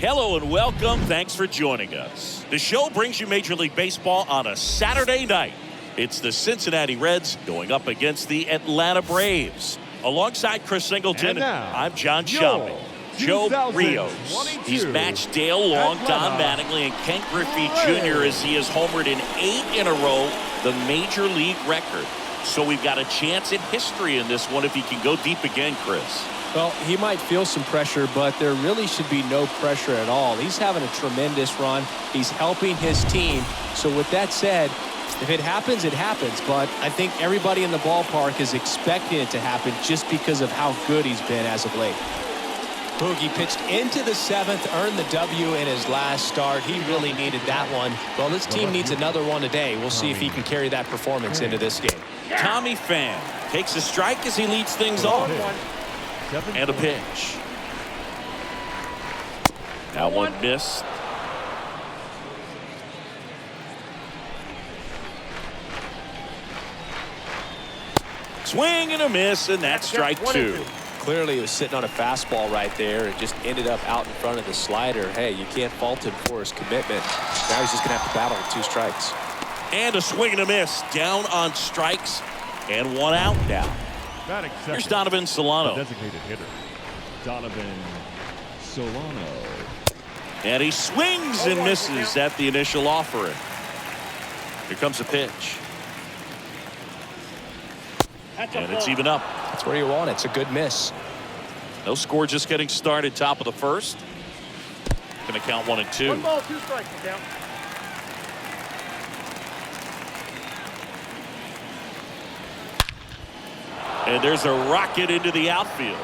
Hello and welcome. Thanks for joining us. The show brings you Major League Baseball on a Saturday night. It's the Cincinnati Reds going up against the Atlanta Braves. Alongside Chris Singleton, I'm John Schaumburg. Joe Rios. He's matched Dale Long, Don Mattingly, and Ken Griffey Jr. as he has homered in 8 in a row, the Major League record. So we've got a chance at history in this one if he can go deep again, Chris. Well, he might feel some pressure, but there really should be no pressure at all. He's having a tremendous run. He's helping his team. So with that said, if it happens, it happens. But I think everybody in the ballpark is expecting it to happen just because of how good he's been as of late. Boogie pitched into the 7th, earned the W in his last start. He really needed that one. Well, this team needs another one today. We'll see if he can carry that performance into this game. Tommy Pham takes a strike as he leads things off. And a pitch. That one missed. Swing and a miss, and that's strike 2. Clearly, he was sitting on a fastball right there. It just ended up out in front of the slider. Hey, you can't fault him for his commitment. Now he's just going to have to battle with 2 strikes. And a swing and a miss. Down on strikes and 1 out now. Here's Donovan Solano. Designated hitter, Donovan Solano. And he swings and misses at the initial offering. Here comes a pitch. And it's even up. That's where you want it. It's a good miss. No score, just getting started. Top of the first. Going to count 1 and 2. 1 ball, 2 strikes. Count. And there's a rocket into the outfield.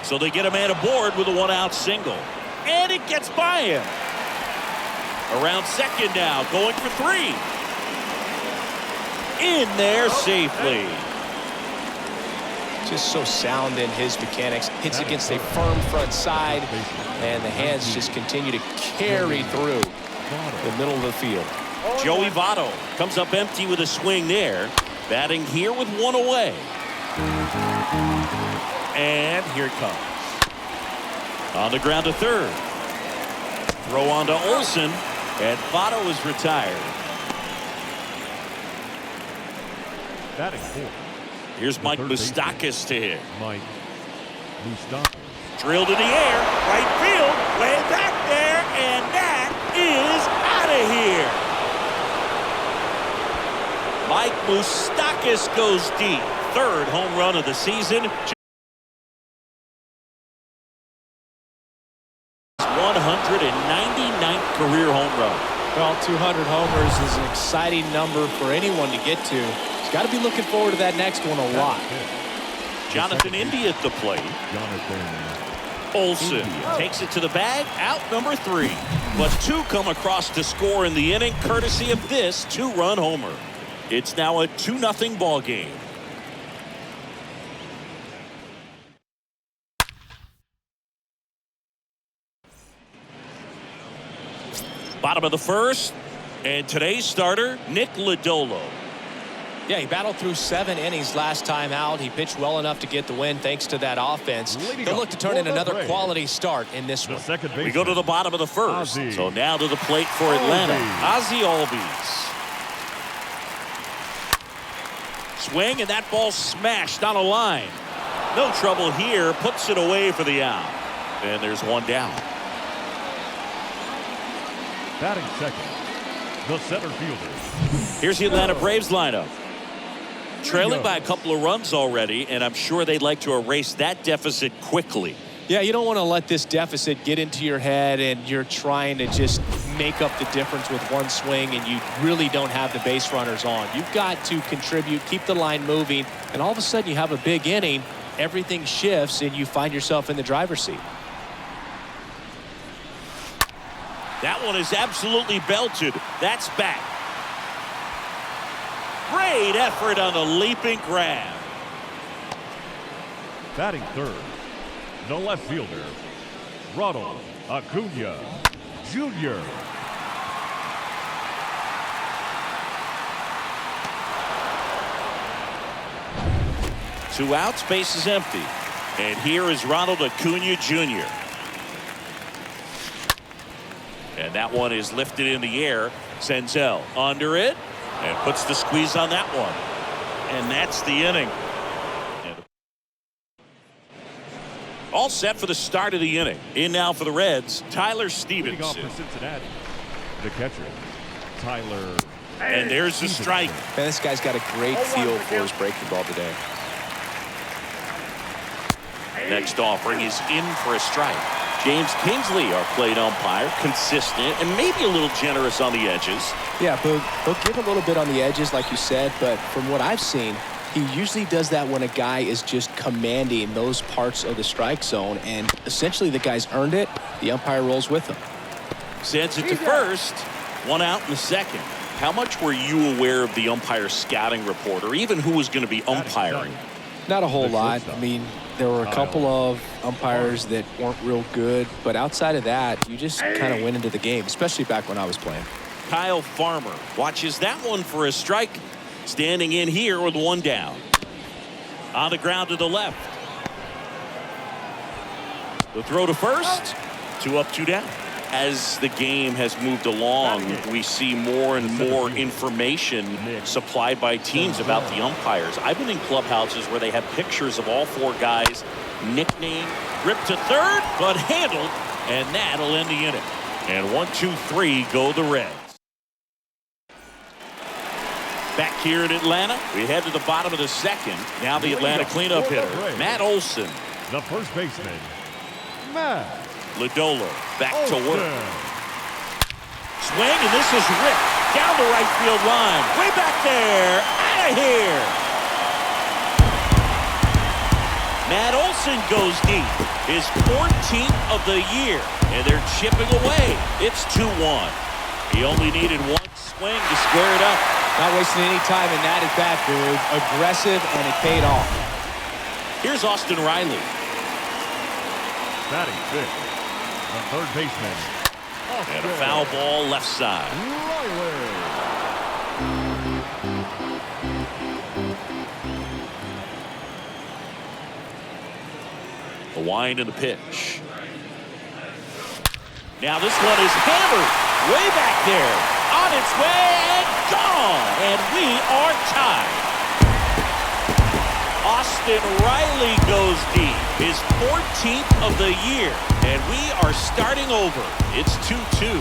So they get a man aboard with a 1-out single. And it gets by him. Around second now, going for 3. In there safely. Just so sound in his mechanics. Hits against a firm front side. And the hands just continue to carry through the middle of the field. Joey Votto comes up empty with a swing there. Batting here with 1 away. And here it comes. On the ground to third. Throw on to Olsen. And Votto is retired. Batting 4. Here's Mike Moustakas to hit. Mike Moustakas. Drilled in the air. Right field. Way back there. And that is out of here. Mike Moustakas goes deep. 3rd home run of the season. 199th career home run. Well, 200 homers is an exciting number for anyone to get to. He's got to be looking forward to that next one a lot. Jonathan India at the plate. Olsen takes it to the bag. Out number 3. But 2 come across to score in the inning, courtesy of this 2-run homer. It's now a 2-0 ball game. Bottom of the first, and today's starter, Nick Lodolo. Yeah, he battled through 7 innings last time out. He pitched well enough to get the win thanks to that offense. They'll look to turn in another quality start in this one. We go to the bottom of the first. So now to the plate for Atlanta. Ozzie Albies. Swing, and that ball smashed on a line. No trouble here. Puts it away for the out. And there's 1 down. Batting second, the center fielder. Here's the Atlanta Braves lineup. Trailing by a couple of runs already, and I'm sure they'd like to erase that deficit quickly. Yeah, you don't want to let this deficit get into your head and you're trying to just make up the difference with 1 swing and you really don't have the base runners on. You've got to contribute, keep the line moving, and all of a sudden you have a big inning, everything shifts, and you find yourself in the driver's seat. That one is absolutely belted. That's back. Great effort on the leaping grab. Batting third, the left fielder, Ronald Acuna Jr. Two outs, base is empty. And here is Ronald Acuna Jr. And that one is lifted in the air. Senzel under it and puts the squeeze on that one. And that's the inning. All set for the start of the inning. In now for the Reds, Tyler Leading off Stevenson. for Cincinnati, the catcher, Tyler. And there's the strike. Man, this guy's got a great feel for his breaking ball today. Next offering is in for a strike. James Kingsley, our plate umpire, consistent and maybe a little generous on the edges. Yeah, but he'll give a little bit on the edges, like you said, but from what I've seen, he usually does that when a guy is just commanding those parts of the strike zone, and essentially the guy's earned it. The umpire rolls with him. Sends it to first. One out in the second. How much were you aware of the umpire scouting report, or even who was going to be umpiring? Not a whole lot. I mean, there were a couple of umpires that weren't real good, but outside of that, you just kind of went into the game, especially back when I was playing. Kyle Farmer watches that one for a strike. Standing in here with one down. On the ground to the left. The throw to first. 2 up, 2 down. As the game has moved along, we see more and more information supplied by teams about the umpires. I've been in clubhouses where they have pictures of all 4 guys, nicknamed, ripped to third, but handled, and that'll end the inning. And 1, 2, 3 go the Reds. Back here in Atlanta, we head to the bottom of the second. Now the Atlanta cleanup hitter, Matt Olson. The first baseman, Matt Lodolo back to work. Olson. Swing, and this is ripped down the right field line. Way back there, out of here. Matt Olson goes deep, his 14th of the year, and they're chipping away. It's 2-1. He only needed one swing to square it up. Not wasting any time in that at-bat, dude. Aggressive, and it paid off. Here's Austin Riley. Batting fifth, the third baseman, And a foul ball left side. Riley. The wind and the pitch. Now this one is hammered way back there. On its way and gone. And we are tied. Austin Riley goes deep. His 14th of the year. And we are starting over. It's 2-2.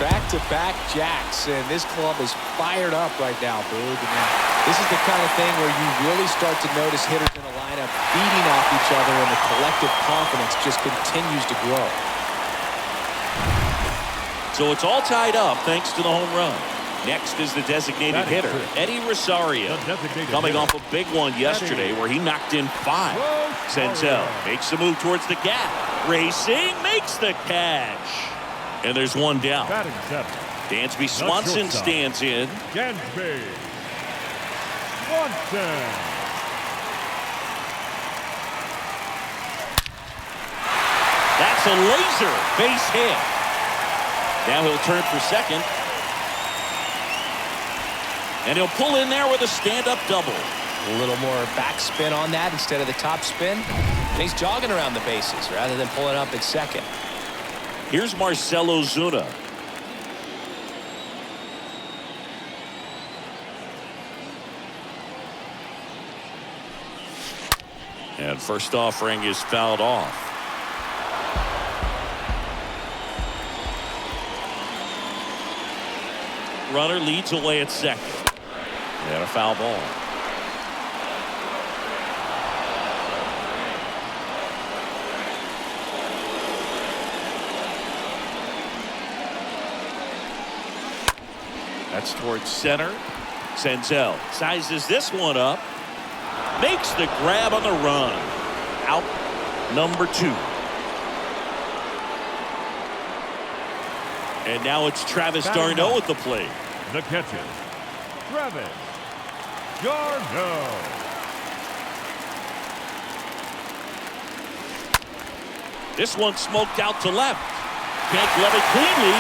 Back-to-back jacks, and this club is fired up right now, Boog. I mean, this is the kind of thing where you really start to notice hitters in a lineup feeding off each other, and the collective confidence just continues to grow. So it's all tied up thanks to the home run. Next is the designated hitter, Eddie Rosario, coming off a big one yesterday where he knocked in 5. Senzel makes the move towards the gap. Racing, makes the catch. And there's one down. Batting seventh, Dansby Swanson stands in. Dansby Swanson. That's a laser base hit. Now he'll turn for second. And he'll pull in there with a stand-up double. A little more backspin on that instead of the top spin. And he's jogging around the bases rather than pulling up at second. Here's Marcell Ozuna. And first offering is fouled off. Runner leads away at second. And a foul ball. That's towards center. Senzel sizes this one up. Makes the grab on the run. Out number 2. And now it's Travis d'Arnaud at the plate. The catcher, Travis d'Arnaud. This one smoked out to left. Can't glove it cleanly.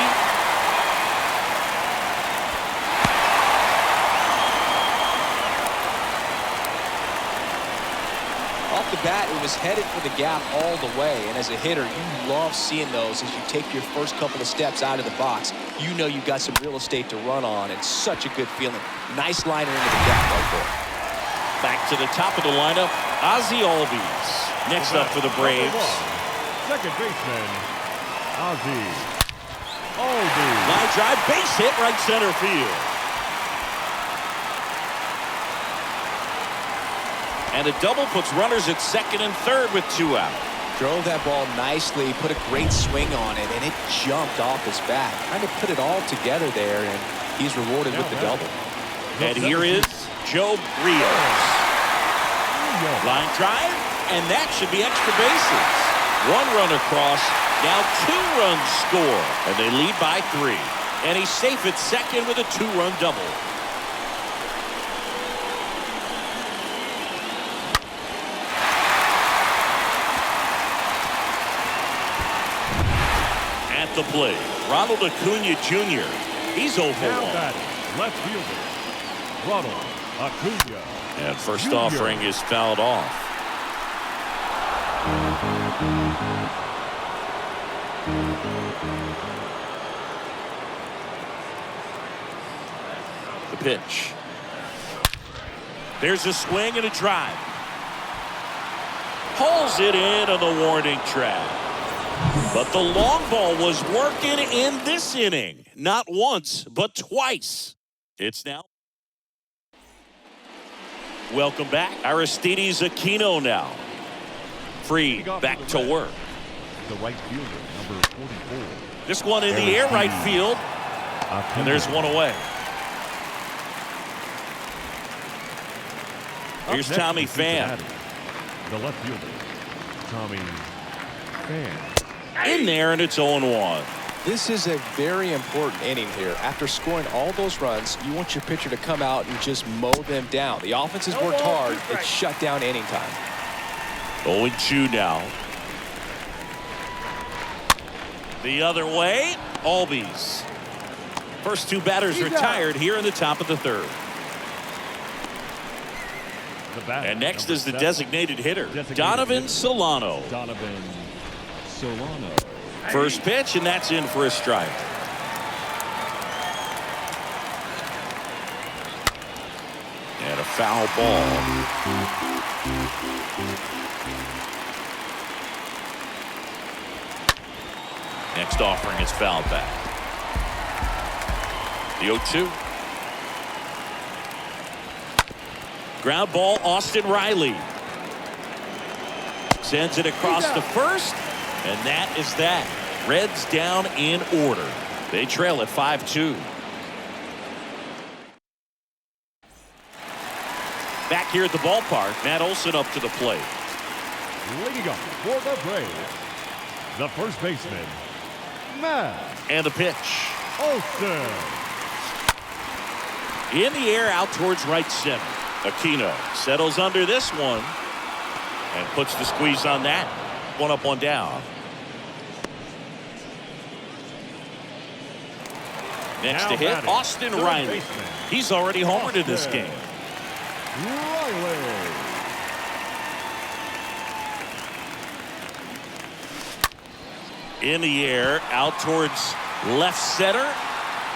Off the bat, it was headed for the gap all the way, and as a hitter, you love seeing those as you take your first couple of steps out of the box. You know you've got some real estate to run on. It's such a good feeling. Nice liner into the gap right there. Back to the top of the lineup, Ozzie Albies. Next up for the Braves. Second baseman, Ozzie Albies. Line drive, base hit, right center field. And a double puts runners at second and third with 2 out. Drove that ball nicely, put a great swing on it, and it jumped off his bat. Trying to put it all together there, and he's rewarded with the double. And here is Joe Rios. Line drive, and that should be extra bases. 1 run across, now 2 runs score, and they lead by 3. And he's safe at second with a 2-run double. At the plate, Ronald Acuna Jr. He's 0 for 1. Now batting, left fielder, Ronald Acuna. And first Jr. offering is fouled off. The pitch. There's a swing and a drive. Pulls it in on the warning track. But the long ball was working in this inning. Not once, but twice. It's now. Welcome back. Aristides Aquino now. Free, back to work. The right fielder, number 44. This one in the air, right field. And there's one away. Here's Tommy Pham. The left fielder, Tommy Pham. In there, and it's 0-1. This is a very important inning here. After scoring all those runs, you want your pitcher to come out and just mow them down. The offense has worked hard. It's shut down inning time. 0-2 now. The other way, Albies. First 2 batters retired here in the top of the 3rd. And next is the designated hitter, Donovan Solano. Donovan Solano. First pitch, and that's in for a strike. And a foul ball. Next offering is fouled back. The 0-2. Ground ball, Austin Riley. Sends it across the first, and that is that. Reds down in order. They trail at 5-2. Back here at the ballpark, Matt Olson up to the plate. Leading up for the Braves, the first baseman, Matt And the pitch. Olson. In the air, out towards right center. Aquino settles under this one and puts the squeeze on that. 1 up, 1 down. Next to hit, Austin Riley. He's already homered in this game. Riley. In the air, out towards left center.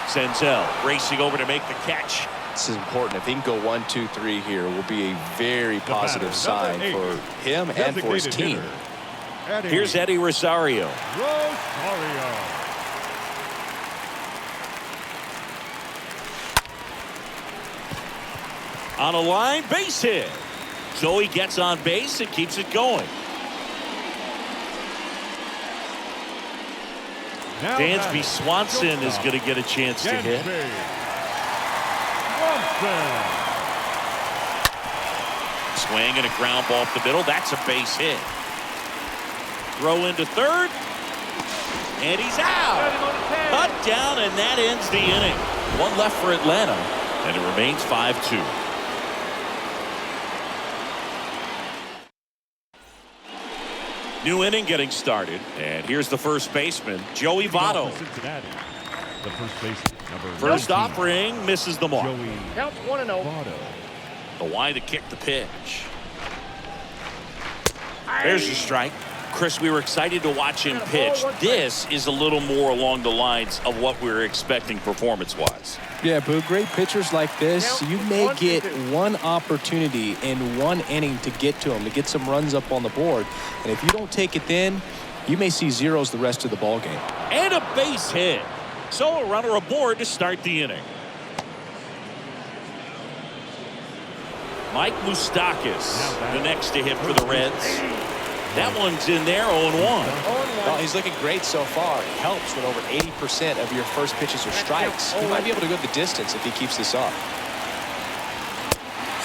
Senzel racing over to make the catch. This is important. If he can go 1, 2, 3 here, will be a very positive sign for him and for his team. Here's Eddie Rosario. On a line, base hit. Joey gets on base and keeps it going. Dansby Swanson is going to get a chance to hit. Swing and a ground ball up the middle. That's a base hit. Throw into third. And he's out. Cut down, and that ends the inning. 1 left for Atlanta, and it remains 5-2. New inning getting started, and here's the first baseman, Joey Votto. The first baseman, number First 19. offering misses the mark. Joey Counts 1-0. Votto. The wide to kick the pitch. There's the strike. Chris, we were excited to watch him pitch. This is a little more along the lines of what we were expecting performance-wise. Yeah, Boo, great pitchers like this, you may get one opportunity in one inning to get to them, to get some runs up on the board. And if you don't take it then, you may see zeros the rest of the ball game. And a base hit. So a runner aboard to start the inning. Mike Moustakas, the next to hit for the Reds. That one's in there, 0-1. Well, he's looking great so far. It helps when over 80% of your first pitches are strikes. He might be able to go the distance if he keeps this up.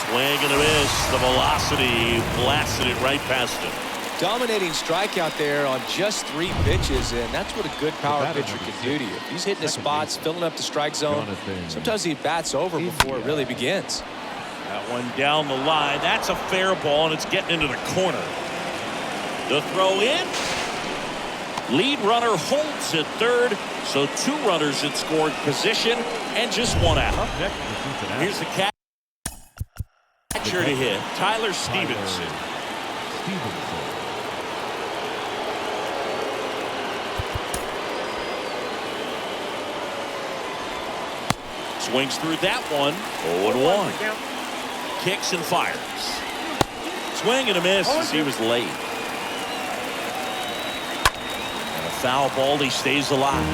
Swing and a miss. The velocity blasted it right past him. Dominating strikeout there on just 3 pitches, and that's what a good power pitcher can do to you. He's hitting his spots, filling up the strike zone. Sometimes he bats over before it really begins. That one down the line. That's a fair ball, and it's getting into the corner. The throw in. Lead runner holds at third, so 2 runners in scoring position and just 1 out. Here's the catcher to hit, Tyler Stevenson. Swings through that one, 0-1. Kicks and fires. Swing and a miss as he was late. Foul ball, he stays alive.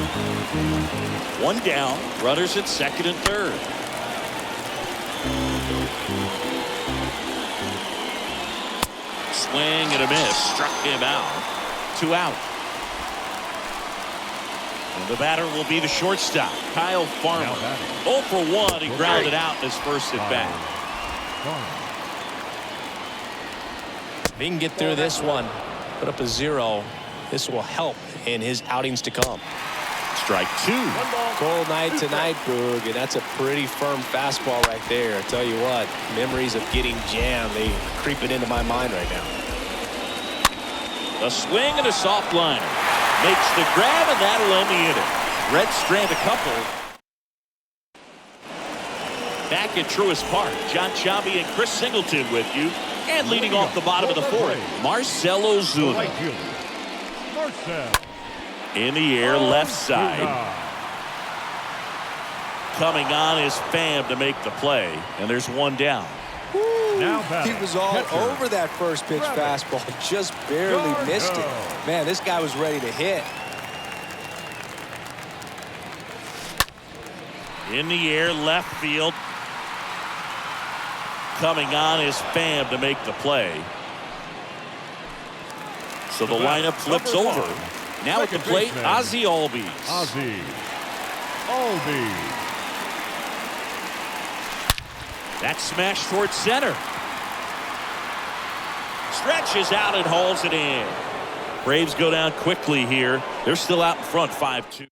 1 down, runners at second and third. Swing and a miss, struck him out. 2 out. And the batter will be the shortstop, Kyle Farmer. 0 for 1, he grounded out in his first at bat. If he can get through this one, put up a 0, this will help in his outings to come. Strike 2. Cold night tonight, Boog, and that's a pretty firm fastball right there. I tell you what, memories of getting jammed, they creeping into my mind right now. A swing and a soft liner. Makes the grab, and that'll end the inning. Reds strand a couple. Back at Truist Park, John Sciambi and Chris Singleton with you. And leading off the bottom of the 4th, Marcell Ozuna. In the air, left side. Coming on is Pham to make the play, and there's 1 down. He was all over that first pitch fastball, just barely missed it. Man, this guy was ready to hit. In the air, left field. Coming on is Pham to make the play. So the lineup flips over. Now at the plate, Ozzie Albies. That's smashed towards center. Stretches out and hauls it in. Braves go down quickly here. They're still out in front, 5-2.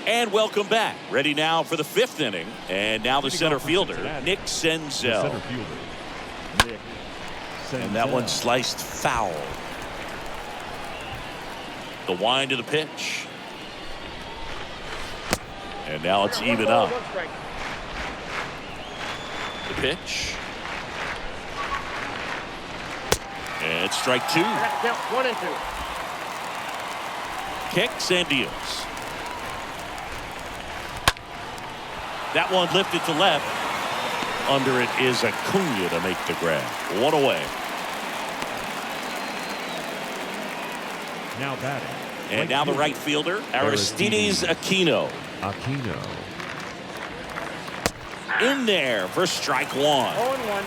And welcome back. Ready now for the 5th inning. And now the center fielder, Nick Senzel. And that one sliced foul. The wind to the pitch. And now it's even up. The pitch. And it's strike 2. 1 and 2. Kicks and deals. That one lifted to left. Under it is Acuna to make the grab. 1 away. Now batting. And now the right fielder, Aristides Aquino. In there for strike 1. 0-1.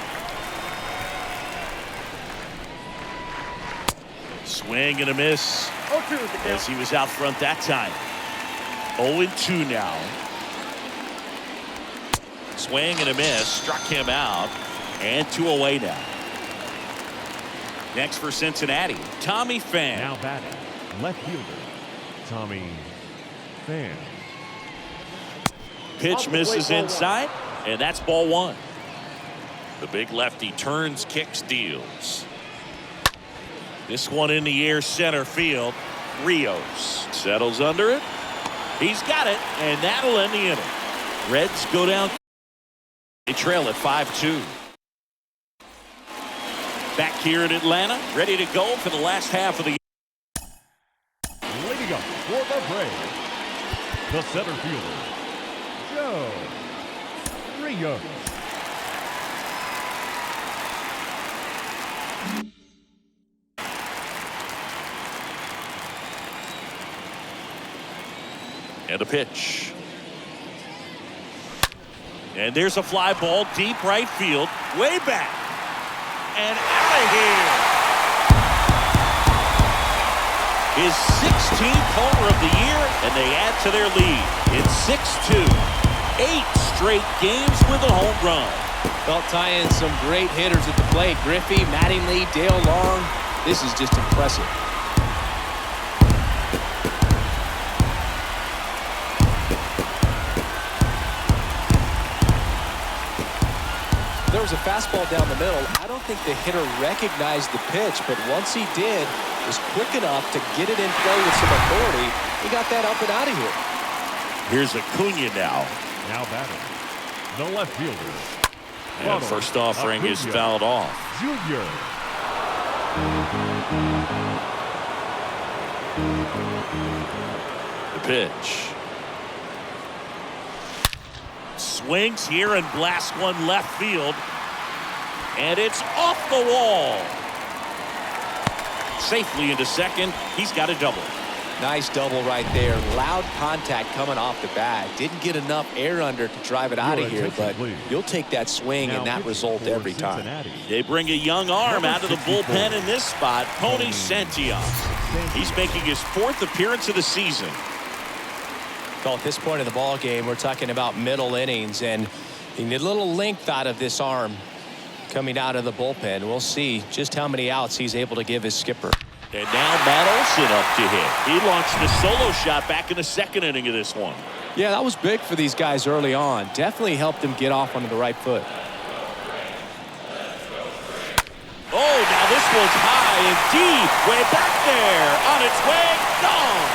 Swing and a miss. 0-2 as he was out front that time. 0-2 now. Swing and a miss, struck him out, and 2 away now. Next for Cincinnati, Tommy Pham. Now batting, left fielder, Tommy Pham. Pitch misses inside, and that's ball 1. The big lefty turns, kicks, deals. This one in the air, center field. Rios settles under it. He's got it, and that'll end the inning. Reds go down. They trail at 5-2. Back here in Atlanta, ready to go for the last half of the year. Leading up for the Braves, the center fielder, Joe Rios. And a pitch. And there's a fly ball deep right field, way back. And out of here. His 16th homer of the year, and they add to their lead. It's 6-2. 8 straight games with a home run. Well, tie in some great hitters at the plate. Griffey, Mattingly, Dale Long. This is just impressive. There was a fastball down the middle. I don't think the hitter recognized the pitch, but once he did, was quick enough to get it in play with some authority. He got that up and out of here. Here's Acuna now. Now batting, the left fielder. And first offering is fouled off. Junior. The pitch. Swings here and blasts one left field. And it's off the wall. Safely into second. He's got a double. Nice double right there. Loud contact coming off the bat. Didn't get enough air under to drive it out of here, but you'll take that swing and that result every time. They bring a young arm out of the bullpen in this spot, Tony Santillan. He's making his 4th appearance of the season. Well, at this point in the ball game, we're talking about middle innings, and you need a little length out of this arm coming out of the bullpen. We'll see just how many outs he's able to give his skipper. And now Matt Olson up to hit. He launched a solo shot back in the 2nd inning of this one. Yeah, that was big for these guys early on. Definitely helped them get off onto the right foot. Oh, now this one's high and deep. Way back there. On its way. Gone.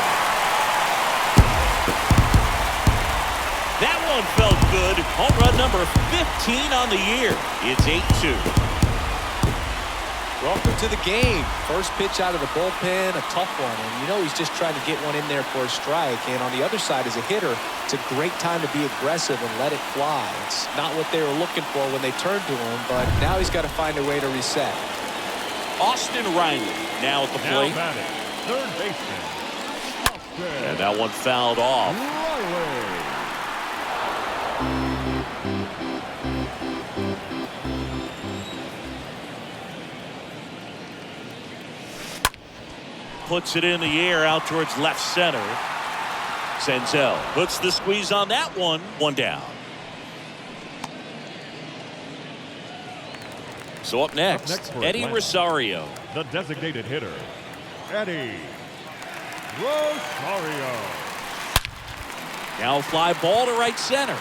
That one felt good. Home run number 15 on the year. It's 8-2. Welcome to the game. First pitch out of the bullpen, a tough one. And you know he's just trying to get one in there for a strike. And on the other side, as a hitter, it's a great time to be aggressive and let it fly. It's not what they were looking for when they turned to him, but now he's got to find a way to reset. Austin Riley now at the plate. Now batting, third baseman, Austin And that one fouled off. Riley. Puts it in the air out towards left center. Senzel puts the squeeze on that one. One down. So up next for Eddie Atlanta, Rosario. the designated hitter, Eddie Rosario. Now a fly ball to right center.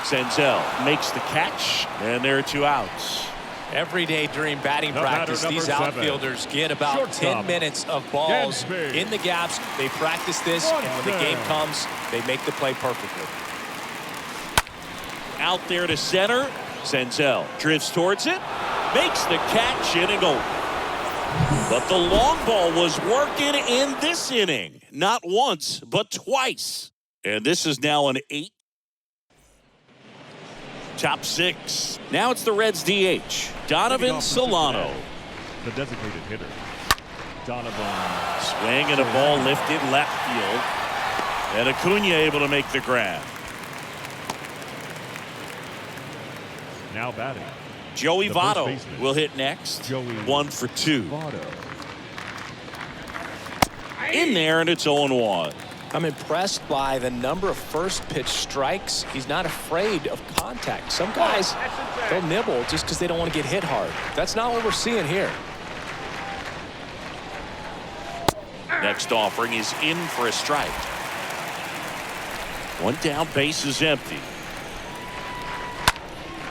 Senzel makes the catch, and there are 2 outs. Every day during batting practice, these outfielders get about 10 minutes of balls in the gaps. They practice this, and when the game comes, they make the play perfectly. Out there to center. Senzel drifts towards it, makes the catch, in and go. But the long ball was working in this inning. Not once, but twice. And this is now an 8. Top 6. Now it's the Reds DH, Donovan Solano. The designated hitter, Donovan. Swing and a ball lifted left field. And Acuna able to make the grab. Now batting, Joey the first Votto baseman, will hit next. Joey 1 for 2. Votto. In there, and it's 0-1. I'm impressed by the number of first pitch strikes. He's not afraid of contact. Some guys, they'll nibble just because they don't want to get hit hard. That's not what we're seeing here. Next offering is in for a strike. One down, base is empty.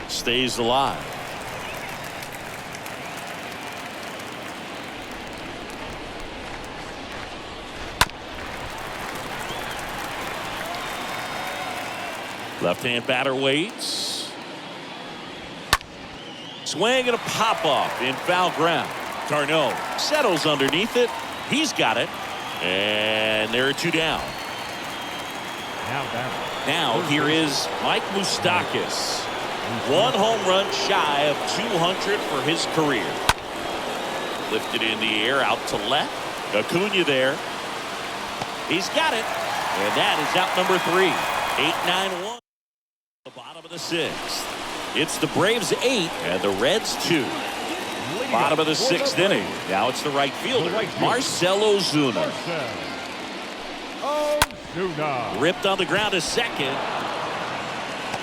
Stays alive. Left-hand batter waits. Swing and a pop-off in foul ground. Carno settles underneath it. He's got it. And there are 2 down. Now here is Mike Moustakas. 1 home run shy of 200 for his career. Lifted in the air out to left. Acuna there. He's got it. And that is out number 3. 8-9-1. The bottom of the 6th. It's the Braves 8 and the Reds 2. Bottom of the 6th inning. Now it's the right fielder, Marcell Ozuna. Ripped on the ground to second.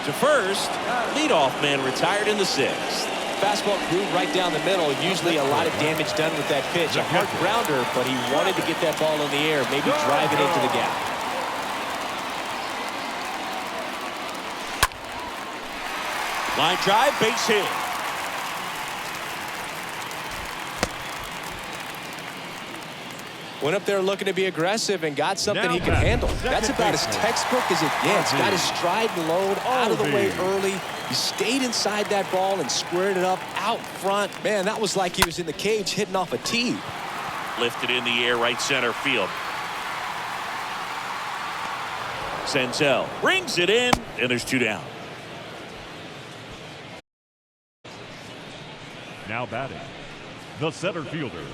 To first. Leadoff man retired in the 6th. Fastball grew right down the middle. Usually a lot of damage done with that pitch. A hard grounder, but he wanted to get that ball in the air, maybe drive it into the gap. Line drive, base hit. Went up there looking to be aggressive and got something he can handle. That's about as textbook as it gets. Got his stride and load out of the way early. He stayed inside that ball and squared it up out front. Man, that was like he was in the cage hitting off a tee. Lifted in the air, right center field. Senzel brings it in, and there's 2 down. Now batting, the center fielder,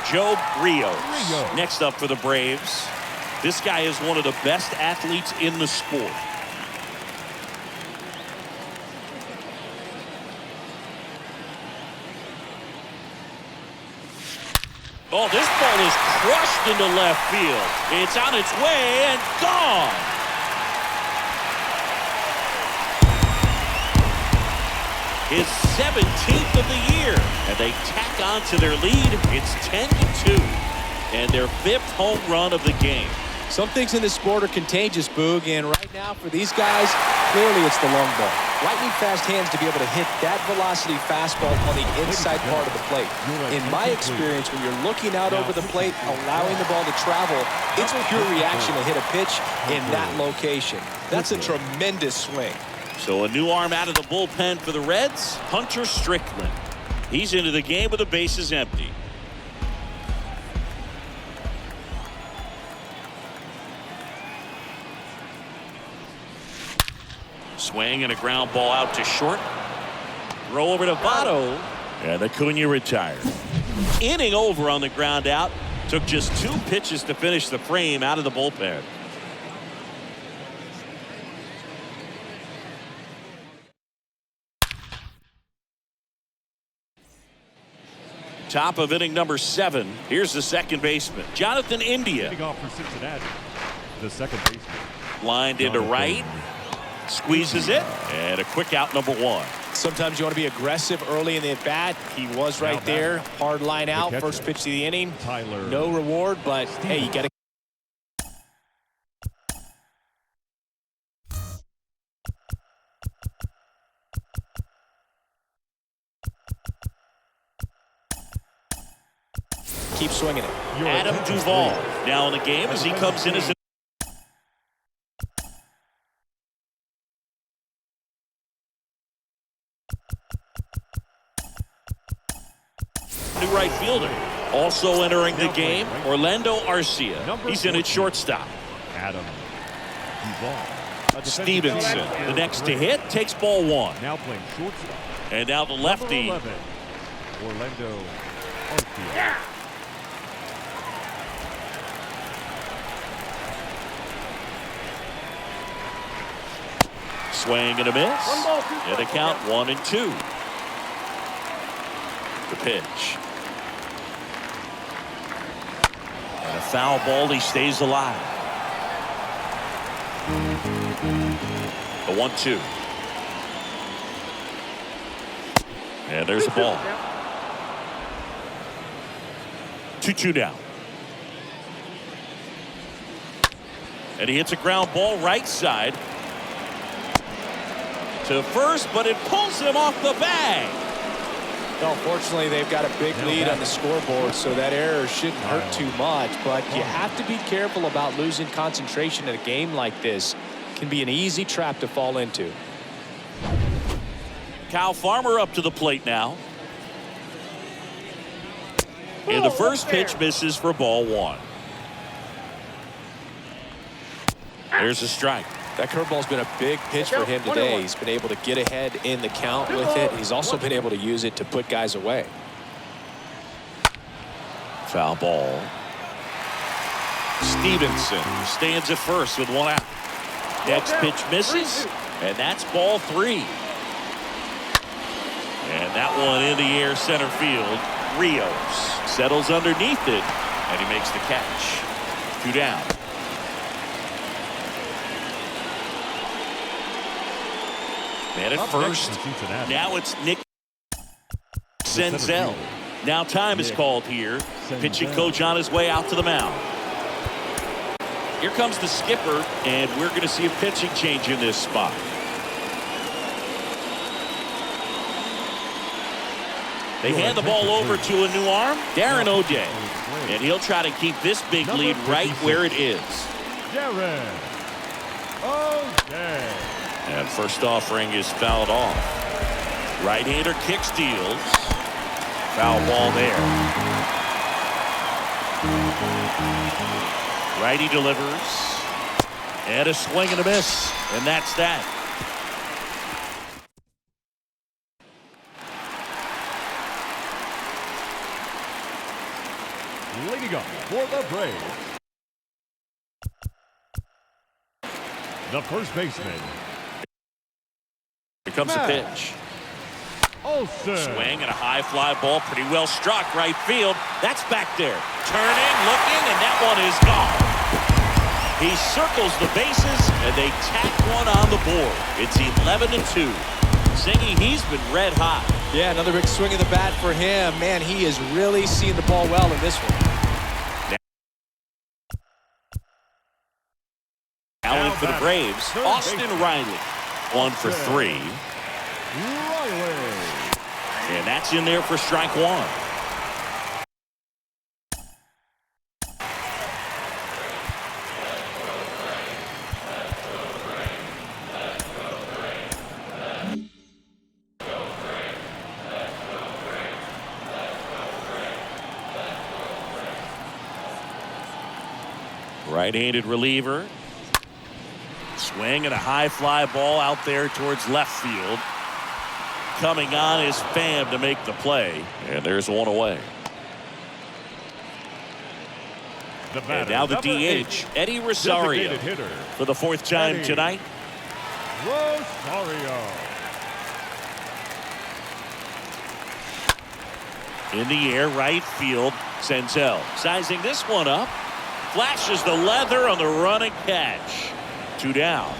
Joe Rios. Next up for the Braves. This guy is one of the best athletes in the sport. Oh, this ball is crushed into left field. It's on its way and gone. His 17th of the year, and they tack on to their lead. It's 10-2, and their 5th home run of the game. Some things in this sport are contagious, Boog, and right now for these guys, clearly it's the long ball. Lightning fast hands to be able to hit that velocity fastball on the inside part of the plate. In my experience, when you're looking out over the plate, allowing the ball to travel, it's pure reaction to hit a pitch in that location. That's a tremendous swing. So a new arm out of the bullpen for the Reds, Hunter Strickland. He's into the game with the bases empty. Swing and a ground ball out to short. Throw over to Votto. And Acuna retired. Inning over on the ground out. Took just 2 pitches to finish the frame out of the bullpen. Top of inning number 7. Here's the second baseman, Jonathan India. Leading off for Cincinnati, the second baseman. Lined into right. Squeezes it. And a quick out, number 1. Sometimes you want to be aggressive early in the at-bat. He was right there. Hard line out. First pitch of the inning. Tyler. No reward, but hey, you got to. Keep swinging it. Adam Duvall now in the game as he comes in as a new right fielder. Also entering the game, Orlando Arcia. He's in at shortstop. Adam Duvall. Stevenson, the next to hit, takes ball 1. Now playing shortstop. And now the lefty. Number 11, Orlando Arcia. Swing and a miss. And a count 1-2. The pitch. And a foul ball. He stays alive. The 1-2. And there's the ball. 2-2 down. And he hits a ground ball right side to first, but it pulls him off the bag. No, fortunately, they've got a big lead on the scoreboard, so that error shouldn't hurt too much. But you have to be careful about losing concentration in a game like this. It can be an easy trap to fall into. Kyle Farmer up to the plate now. And the first pitch misses for ball one. There's a strike. That curveball's been a big pitch for him today. He's been able to get ahead in the count with it. He's also been able to use it to put guys away. Foul ball. Stevenson stands at first with one out. Next pitch misses, and that's ball three. And that one in the air center field. Rios settles underneath it, and he makes the catch. 2 down. Man at first. Now it's Nick Senzel. Now time is called here. Pitching coach on his way out to the mound. Here comes the skipper, and we're going to see a pitching change in this spot. They hand the ball over to a new arm, Darren O'Day. And he'll try to keep this big lead right where it is. Darren O'Day. And first offering is fouled off. Right-hander kick steals. Foul ball there. Righty delivers. And a swing and a miss. And that's that. Leading up for the Braves, the first baseman. Here comes the pitch. Olson. Swing and a high fly ball, pretty well struck right field. That's back there. Turning, looking, and that one is gone. He circles the bases, and they tack one on the board. It's 11-2. Singy, he's been red hot. Yeah, another big swing of the bat for him. Man, he is really seeing the ball well in this one. Now in for the Braves, Austin Riley. 1 for 3. Riley. And that's in there for strike one. Right-handed reliever. Swing and a high fly ball out there towards left field. Coming on is Pham to make the play. And there's one away. And now the DH, Eddie Rosario, for the 4th time tonight. Rosario. In the air, right field, Senzel. Sizing this one up. Flashes the leather on the run and catch. 2 down.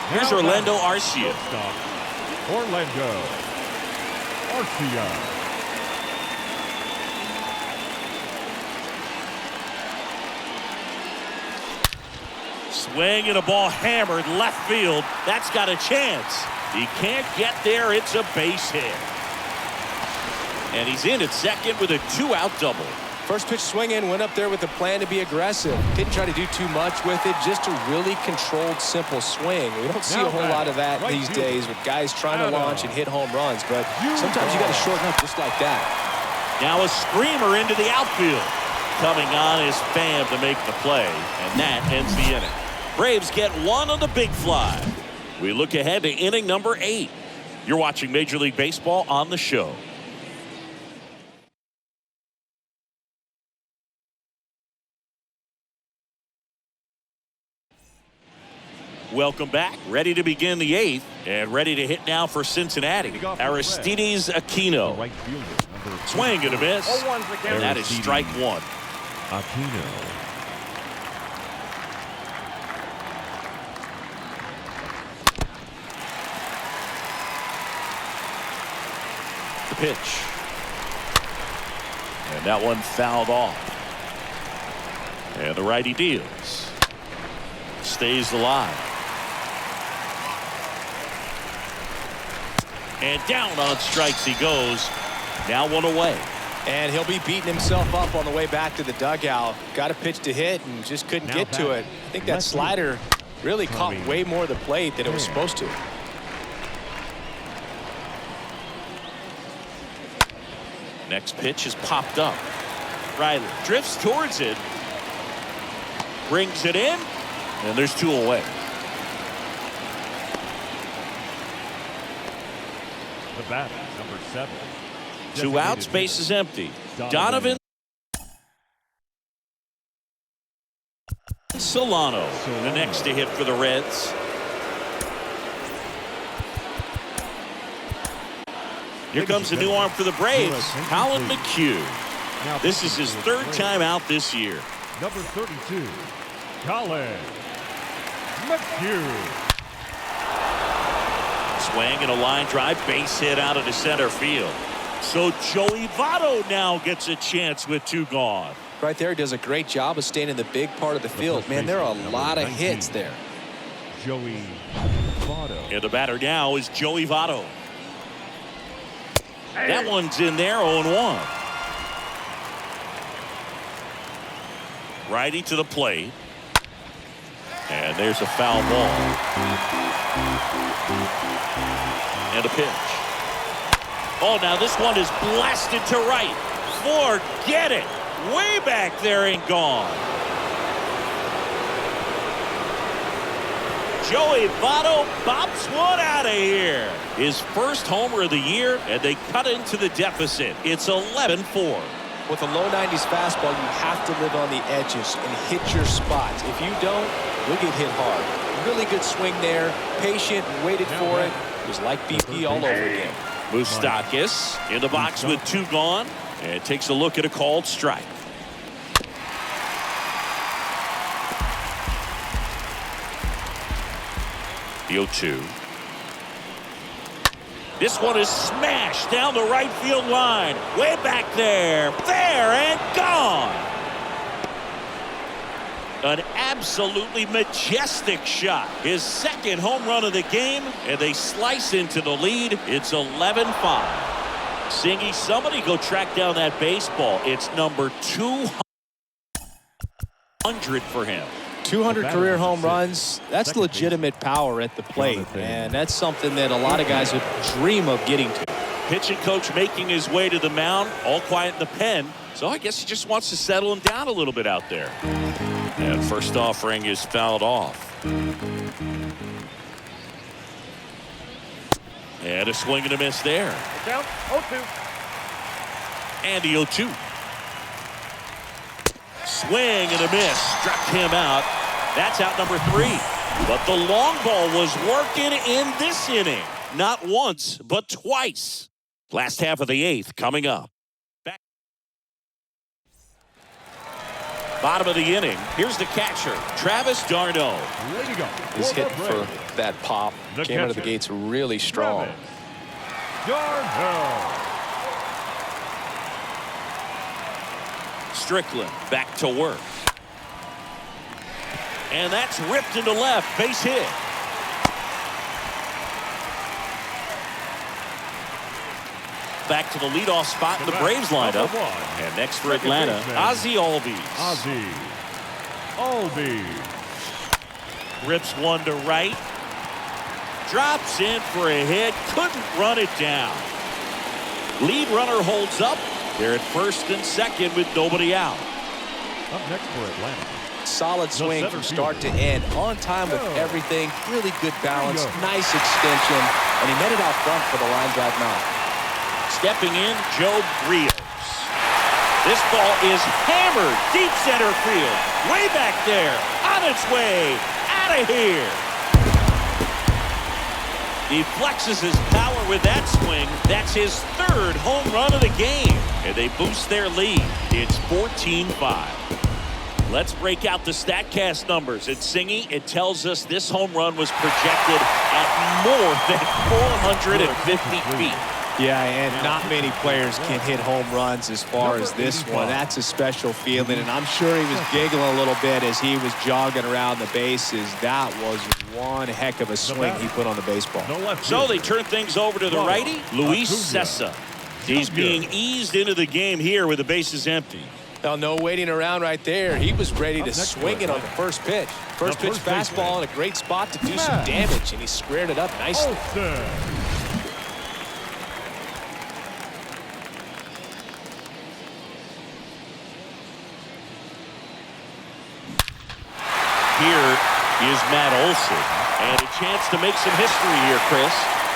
Here's Orlando Arcia. Orlando Arcia. Swing and a ball hammered left field. That's got a chance. He can't get there. It's a base hit. And he's in at second with a 2-out double. First pitch swinging, went up there with a plan to be aggressive. Didn't try to do too much with it, just a really controlled, simple swing. We don't see a whole lot of that these days with guys trying to launch and hit home runs, but sometimes you got to shorten up just like that. Now a screamer into the outfield. Coming on is Pham to make the play, and that ends the inning. Braves get one on the big fly. We look ahead to inning number 8. You're watching Major League Baseball on the show. Welcome back. Ready to begin the 8th and ready to hit now for Cincinnati. Aristides Aquino. Swing and a miss. And that is strike one. Aquino. The pitch. And that one fouled off. And the righty deals. Stays alive. And down on strikes he goes. Now one away. And he'll be beating himself up on the way back to the dugout. Got a pitch to hit and just couldn't get to it. I think that slider really caught way more of the plate than it was supposed to. Next pitch is popped up. Riley drifts towards it. Brings it in. And there's 2 away. The batter, number 7. 2 outs, base is empty. Donovan Solano, the next to hit for the Reds. Here comes a new arm for the Braves, Colin McHugh. This is his 3rd time out this year. Number 32, Colin McHugh. Swing and a line drive, base hit out of the center field. So Joey Votto now gets a chance with 2 gone. Right there, he does a great job of staying in the big part of the field. Man, there are a lot of hits there. Joey Votto. And the batter now is Joey Votto. That one's in there, 0-1. Righty to the plate. And there's a foul ball. And a pitch. Oh, now this one is blasted to right. Forget it. Way back there and gone. Joey Votto bops one out of here. His first homer of the year, and they cut into the deficit. It's 11-4. With a low 90s fastball, you have to live on the edges and hit your spots. If you don't, you'll get hit hard. Really good swing there. Patient, waited for it. It was like BP all over again. Moustakas in the box with 2 gone, and takes a look at a called strike. The 0-2. This one is smashed down the right field line. Way back there. There and gone. An absolutely majestic shot. His 2nd home run of the game, and they slice into the lead. It's 11-5. Singy, somebody go track down that baseball. It's number 200 for him. 200 career home runs, that's legitimate power at the plate, and that's something that a lot of guys would dream of getting to. Pitching coach making his way to the mound, all quiet in the pen, so I guess he just wants to settle him down a little bit out there. And first offering is fouled off. And a swing and a miss there. Down 0-2. And the 0-2. Swing and a miss. Struck him out. That's out number 3. But the long ball was working in this inning. Not once, but twice. Last half of the 8th coming up. Back. Bottom of the inning. Here's the catcher, Travis d'Arnaud. He's hitting for that pop. Came out of the gates really strong. d'Arnaud. Strickland back to work. And that's ripped into left. Base hit. Back to the leadoff spot in the Braves lineup. And next for Atlanta, Ozzie Albies. Ozzie Albies. Rips one to right. Drops in for a hit. Couldn't run it down. Lead runner holds up. They're at first and second with nobody out. Up next for Atlanta. Solid swing from start to end. On time with everything. Really good balance. Nice extension. And he met it out front for the line drive knock. Stepping in, Joe Rios. This ball is hammered deep center field. Way back there. On its way. Out of here. He flexes his power with that swing. That's his 3rd home run of the game. And they boost their lead. It's 14-5. Let's break out the StatCast numbers. At Singy, it tells us this home run was projected at more than 450 feet. Yeah, and not many players can hit home runs as far as this one. That's a special feeling, and I'm sure he was giggling a little bit as he was jogging around the bases. That was one heck of a swing he put on the baseball. So they turn things over to the righty, Luis Cessa. He's being eased into the game here with the bases empty. Now, no waiting around right there. He was ready to swing it on the first pitch. First pitch fastball in a great spot to do some damage, and he squared it up nicely. here is Matt Olson. And a chance to make some history here, Chris.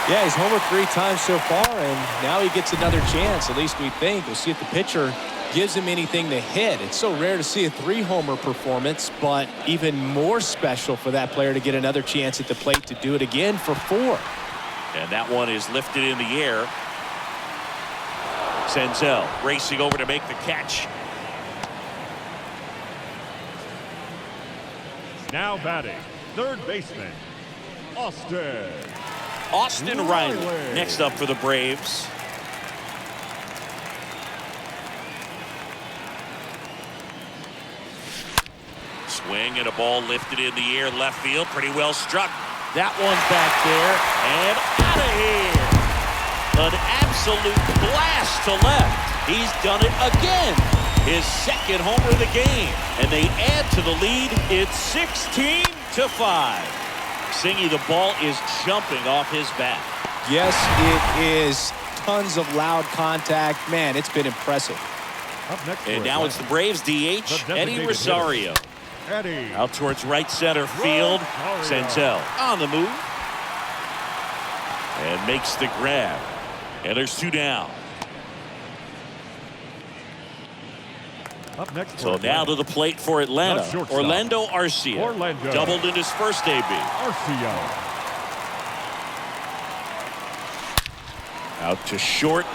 Yeah, he's homered 3 times so far, and now he gets another chance. At least we think. We'll see if the pitcher gives him anything to hit. It's so rare to see a 3-homer performance, but even more special for that player to get another chance at the plate to do it again for 4. And that one is lifted in the air. Senzel racing over to make the catch. Now batting, third baseman, Austin Riley next up for the Braves. Swing and a ball lifted in the air, left field, pretty well struck. That one's back there and out of here. An absolute blast to left. He's done it again. His second homer of the game, and they add to the lead. It's 16-5. Singy, the ball is jumping off his bat. Yes, it is. Tons of loud contact. Man, it's been impressive. Up next And now it's the Braves DH, Eddie Rosario. Eddie. Out towards right center field. Senzel on the move. And makes the grab. And there's 2 down. Up next. So now to the plate for Atlanta. Orlando Arcia. Orlando. Doubled in his first AB. Arcia. Out to short.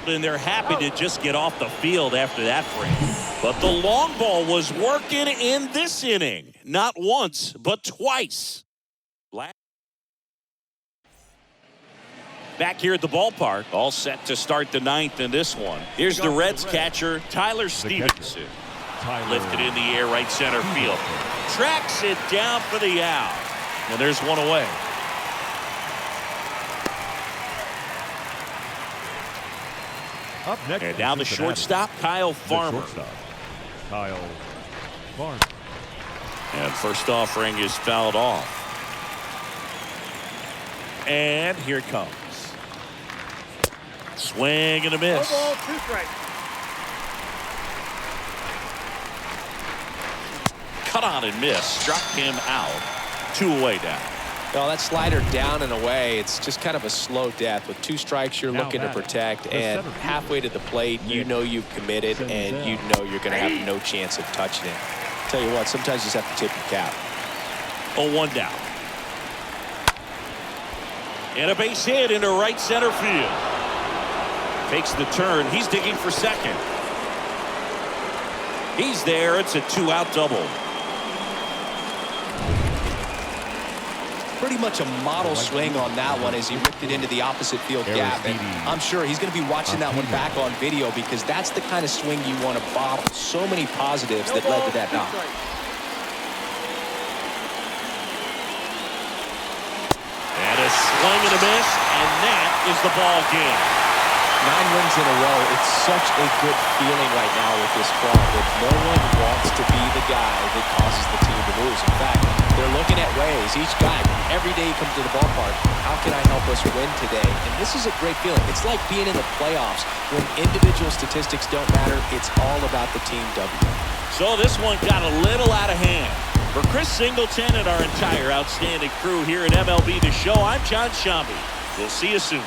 And they're happy to just get off the field after that frame. But the long ball was working in this inning. Not once, but twice. Back here at the ballpark, all set to start the 9th in this one. Here's the Reds catcher, Tyler Stevenson. Lifted in the air, right center field. Tracks it down for the out. And there's one away. Up next. And now the shortstop, Kyle Farmer. Kyle Farmer. And first offering is fouled off. And here it comes. Swing and a miss. No ball, 2 strikes. Cut on and miss. Struck him out. 2 away now. No, that slider down and away, it's just kind of a slow death. With 2 strikes you're looking to protect, and halfway to the plate, you know you've committed, and you know you're going to have no chance of touching it. Tell you what, sometimes you just have to tip your cap. 0-1 down. And a base hit into right center field. Takes the turn. He's digging for second. He's there. It's a 2-out double. Pretty much a model swing on that one as he ripped it into the opposite field gap. And I'm sure he's going to be watching that one back on video, because that's the kind of swing you want to bottle. So many positives that led to that knock. And a swing and a miss, and that is the ball game. 9 wins in a row. It's such a good feeling right now with this club that no one wants to be the guy that causes the team to lose. In fact, they're looking at ways. Each guy, every day he comes to the ballpark, how can I help us win today? And this is a great feeling. It's like being in the playoffs. When individual statistics don't matter, it's all about the team W. So this one got a little out of hand. For Chris Singleton and our entire outstanding crew here at MLB The Show, I'm John Shambi. We'll see you soon.